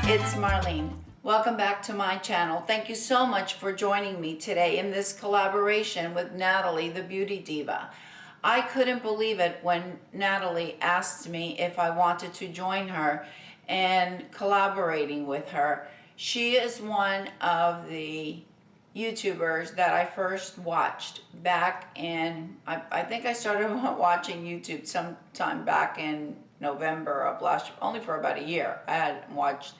it's Marlene. Welcome back to my channel. Thank you so much for joining me today in this collaboration with Nathalie the Beauty Diva. I couldn't believe it when Nathalie asked me if I wanted to join her and collaborating with her. She is one of the YouTubers that I first watched back in, I think I started watching YouTube sometime back in November of last year, only for about a year. I hadn't watched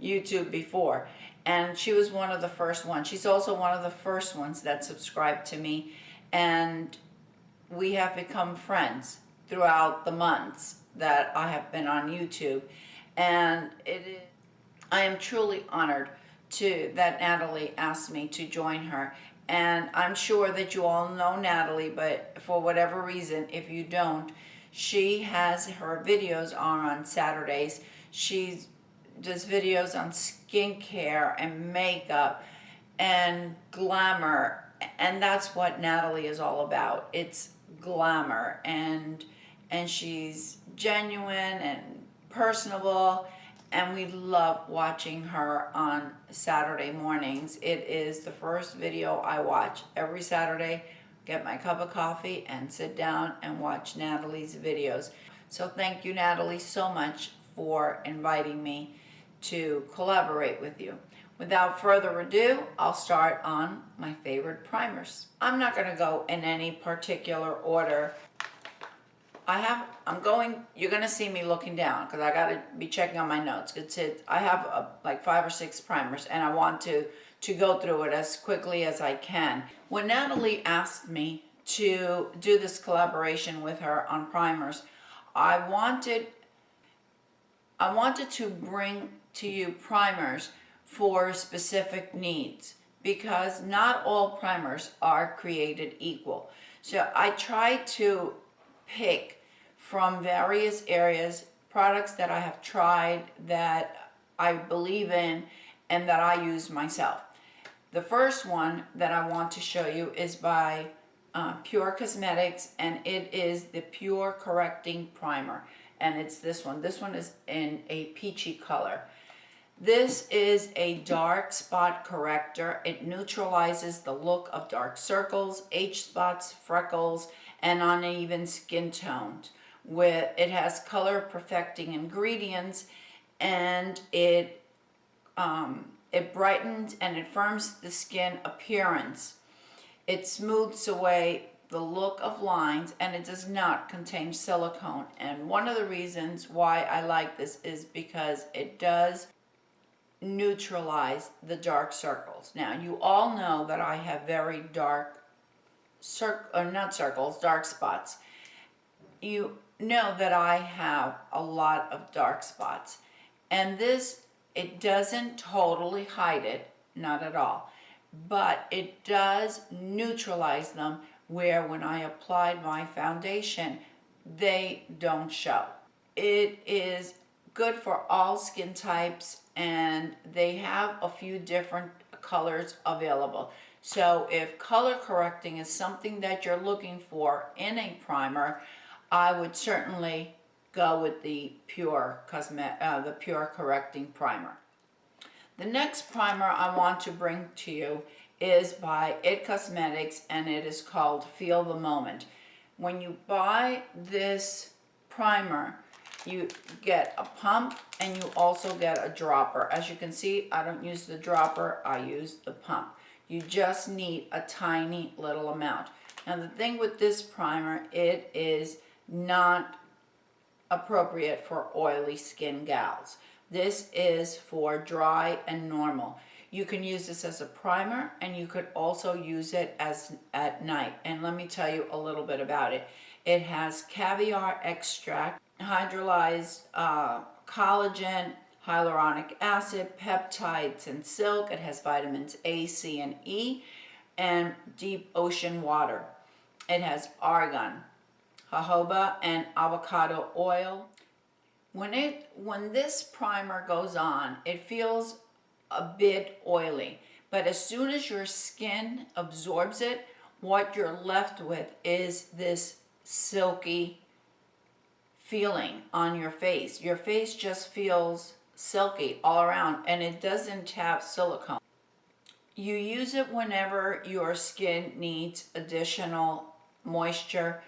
YouTube before, and she was one of the first ones. She's also one of the first ones that subscribed to me, and we have become friends throughout the months that I have been on YouTube, and I am truly honored that Nathalie asked me to join her. And I'm sure that you all know Nathalie, but for whatever reason, if you don't, she has her videos on Saturdays. She does videos on skincare and makeup and glamour, and that's what Nathalie is all about. It's glamour, and she's genuine and personable, and we love watching her on Saturday mornings. It is the first video I watch every Saturday. Get my cup of coffee and sit down and watch Nathalie's videos. So thank you, Nathalie, so much for inviting me to collaborate with you. Without further ado, I'll start on my favorite primers. I'm not going to go in any particular order. You're going to see me looking down because I got to be checking on my notes. I have like 5 or 6 primers, and I want to go through it as quickly as I can. When Nathalie asked me to do this collaboration with her on primers, I wanted to bring to you primers for specific needs, because not all primers are created equal. So I try to pick from various areas products that I have tried, that I believe in, and that I use myself. The first one that I want to show you is by Pure Cosmetics, and it is the Pure Correcting Primer, and it's this one. This one is in a peachy color. This is a dark spot corrector. It neutralizes the look of dark circles, age spots, freckles, and uneven skin tones. It has color perfecting ingredients, and it brightens and it firms the skin appearance. It smooths away the look of lines, and it does not contain silicone. And one of the reasons why I like this is because it does neutralize the dark circles. Now, you all know that I have very dark dark spots. You know that I have a lot of dark spots, and it doesn't totally hide it, not at all, but it does neutralize them, where when I applied my foundation, they don't show. It is good for all skin types, and they have a few different colors available. So if color correcting is something that you're looking for in a primer, I would certainly go with the Pure Correcting Primer. The next primer I want to bring to you is by It Cosmetics, and it is called Feel the Moment. When you buy this primer, you get a pump and you also get a dropper. As you can see, I don't use the dropper, I use the pump. You just need a tiny little amount. Now the thing with this primer, it is not appropriate for oily skin gals. This is for dry and normal. You can use this as a primer, and you could also use it at night. And let me tell you a little bit about it. It has caviar extract, hydrolyzed collagen, hyaluronic acid, peptides, and silk. It has vitamins A, C, and E, and deep ocean water. It has argan, jojoba, and avocado oil. When this primer goes on, it feels a bit oily, but as soon as your skin absorbs it, what you're left with is this silky feeling on your face. Your face just feels silky all around, and it doesn't have silicone. You use it whenever your skin needs additional moisture.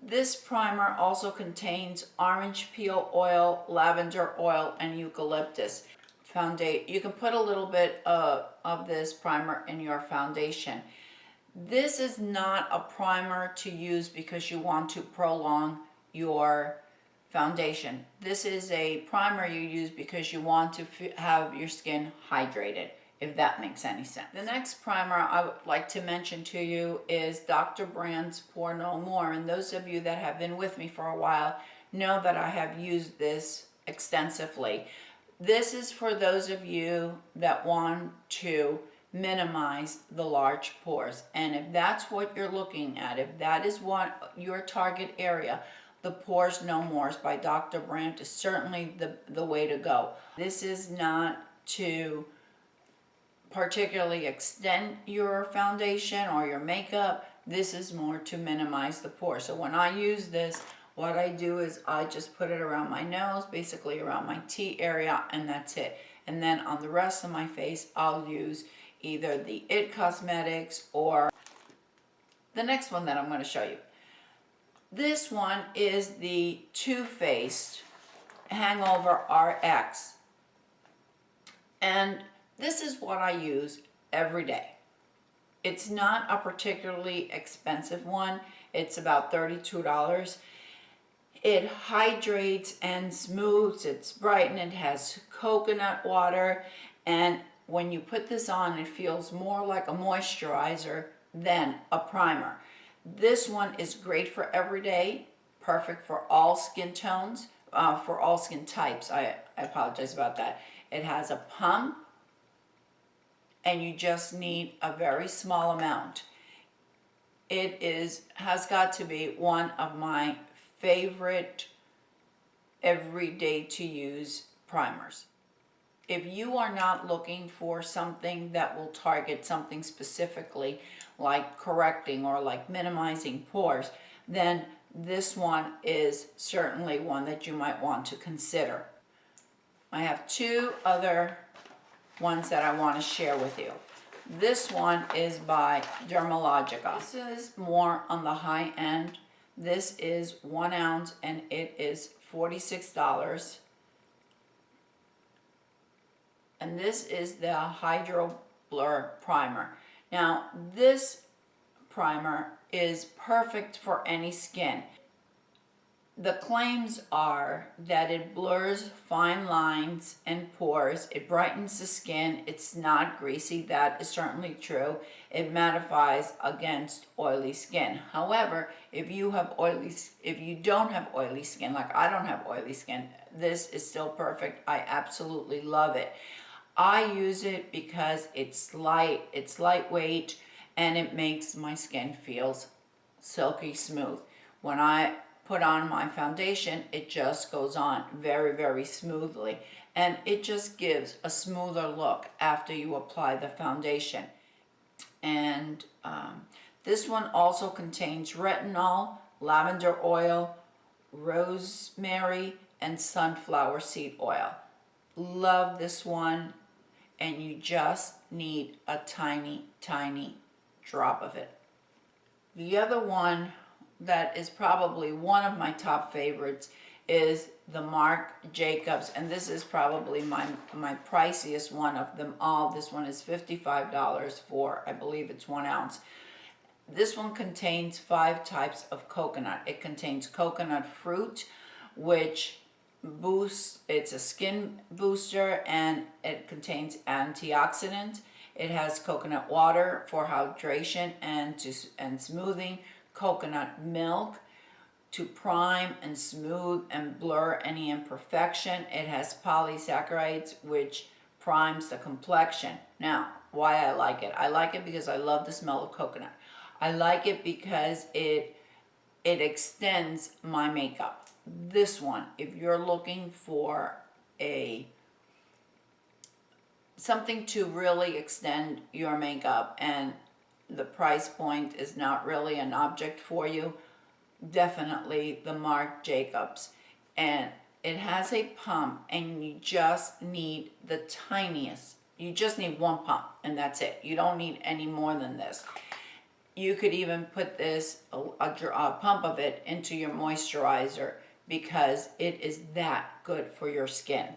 This primer also contains orange peel oil, lavender oil, and eucalyptus. You can put a little bit of this primer in your foundation. This is not a primer to use because you want to prolong your foundation. This is a primer you use because you want to have your skin hydrated, if that makes any sense. The next primer I would like to mention to you is Dr. Brand's Pore No More. And those of you that have been with me for a while know that I have used this extensively. This is for those of you that want to minimize the large pores. And if that's what you're looking at, if that is what your target area, the Pores No More by Dr. Brandt is certainly the way to go. This is not to particularly extend your foundation or your makeup. This is more to minimize the pores. So when I use this, what I do is I just put it around my nose, basically around my T area, and that's it. And then on the rest of my face, I'll use either the IT Cosmetics or the next one that I'm going to show you. This one is the Too Faced Hangover RX. And this is what I use every day. It's not a particularly expensive one. It's about $32. It hydrates and smooths, it's bright, and it has coconut water, and when you put this on, it feels more like a moisturizer than a primer. This one is great for every day, perfect for all skin tones, for all skin types. I apologize about that. It has a pump, and you just need a very small amount. It has got to be one of my favorite everyday to use primers. If you are not looking for something that will target something specifically like correcting or like minimizing pores, then this one is certainly one that you might want to consider. I have two other ones that I want to share with you. This one is by Dermalogica. This is more on the high end. This is 1 ounce and it is $46. And this is the Hydro Blur Primer. Now, this primer is perfect for any skin. The claims are that it blurs fine lines and pores, it brightens the skin, it's not greasy. That is certainly true. It mattifies against oily skin. However, if you don't have oily skin, like I don't have oily skin, this is still perfect. I absolutely love it. I use it because it's light, it's lightweight, and it makes my skin feel silky smooth. When I put on my foundation, it just goes on very, very smoothly, and it just gives a smoother look after you apply the foundation. And this one also contains retinol, lavender oil, rosemary, and sunflower seed oil. Love this one, and you just need a tiny, tiny drop of it. The other one that is probably one of my top favorites is the Marc Jacobs, and this is probably my priciest one of them all. This one is $55 for, I believe it's 1 ounce. This one contains 5 types of coconut. It contains coconut fruit, which boosts, it's a skin booster, and it contains antioxidants. It has coconut water for hydration and smoothing, coconut milk to prime and smooth and blur any imperfection. It has polysaccharides, which primes the complexion. Now, why I like it? I like it because I love the smell of coconut. I like it because it extends my makeup. This one, if you're looking for something to really extend your makeup and the price point is not really an object for you, definitely the Marc Jacobs. And it has a pump, and you just need the tiniest. You just need one pump, and that's it. You don't need any more than this. You could even put this, a pump of it, into your moisturizer because it is that good for your skin.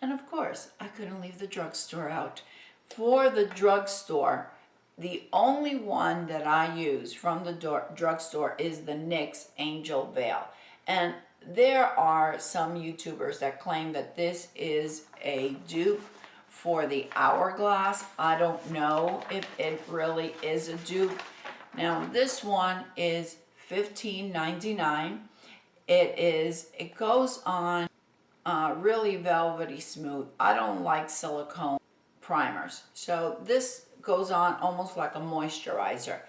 And of course, I couldn't leave the drugstore out. For the drugstore, the only one that I use from the drugstore is the NYX Angel Veil. And there are some YouTubers that claim that this is a dupe for the Hourglass. I don't know if it really is a dupe. Now this one is $15.99. It goes on really velvety smooth. I don't like silicone primers, so this goes on almost like a moisturizer,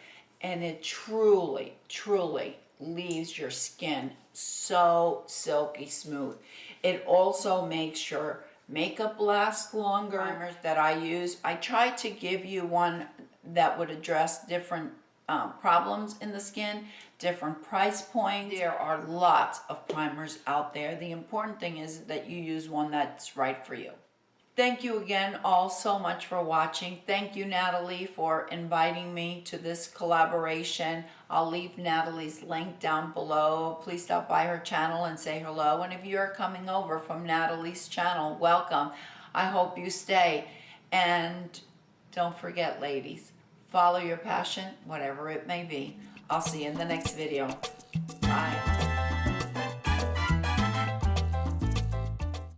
and it truly leaves your skin so silky smooth. It also makes your makeup last longer. Primers that I use, I try to give you one that would address different problems in the skin, different price points. There are lots of primers out there. The important thing is that you use one that's right for you. Thank you again all so much for watching. Thank you, Nathalie, for inviting me to this collaboration. I'll leave Nathalie's link down below. Please stop by her channel and say hello. And if you're coming over from Nathalie's channel, welcome. I hope you stay. And don't forget, ladies, follow your passion, whatever it may be. I'll see you in the next video. Bye.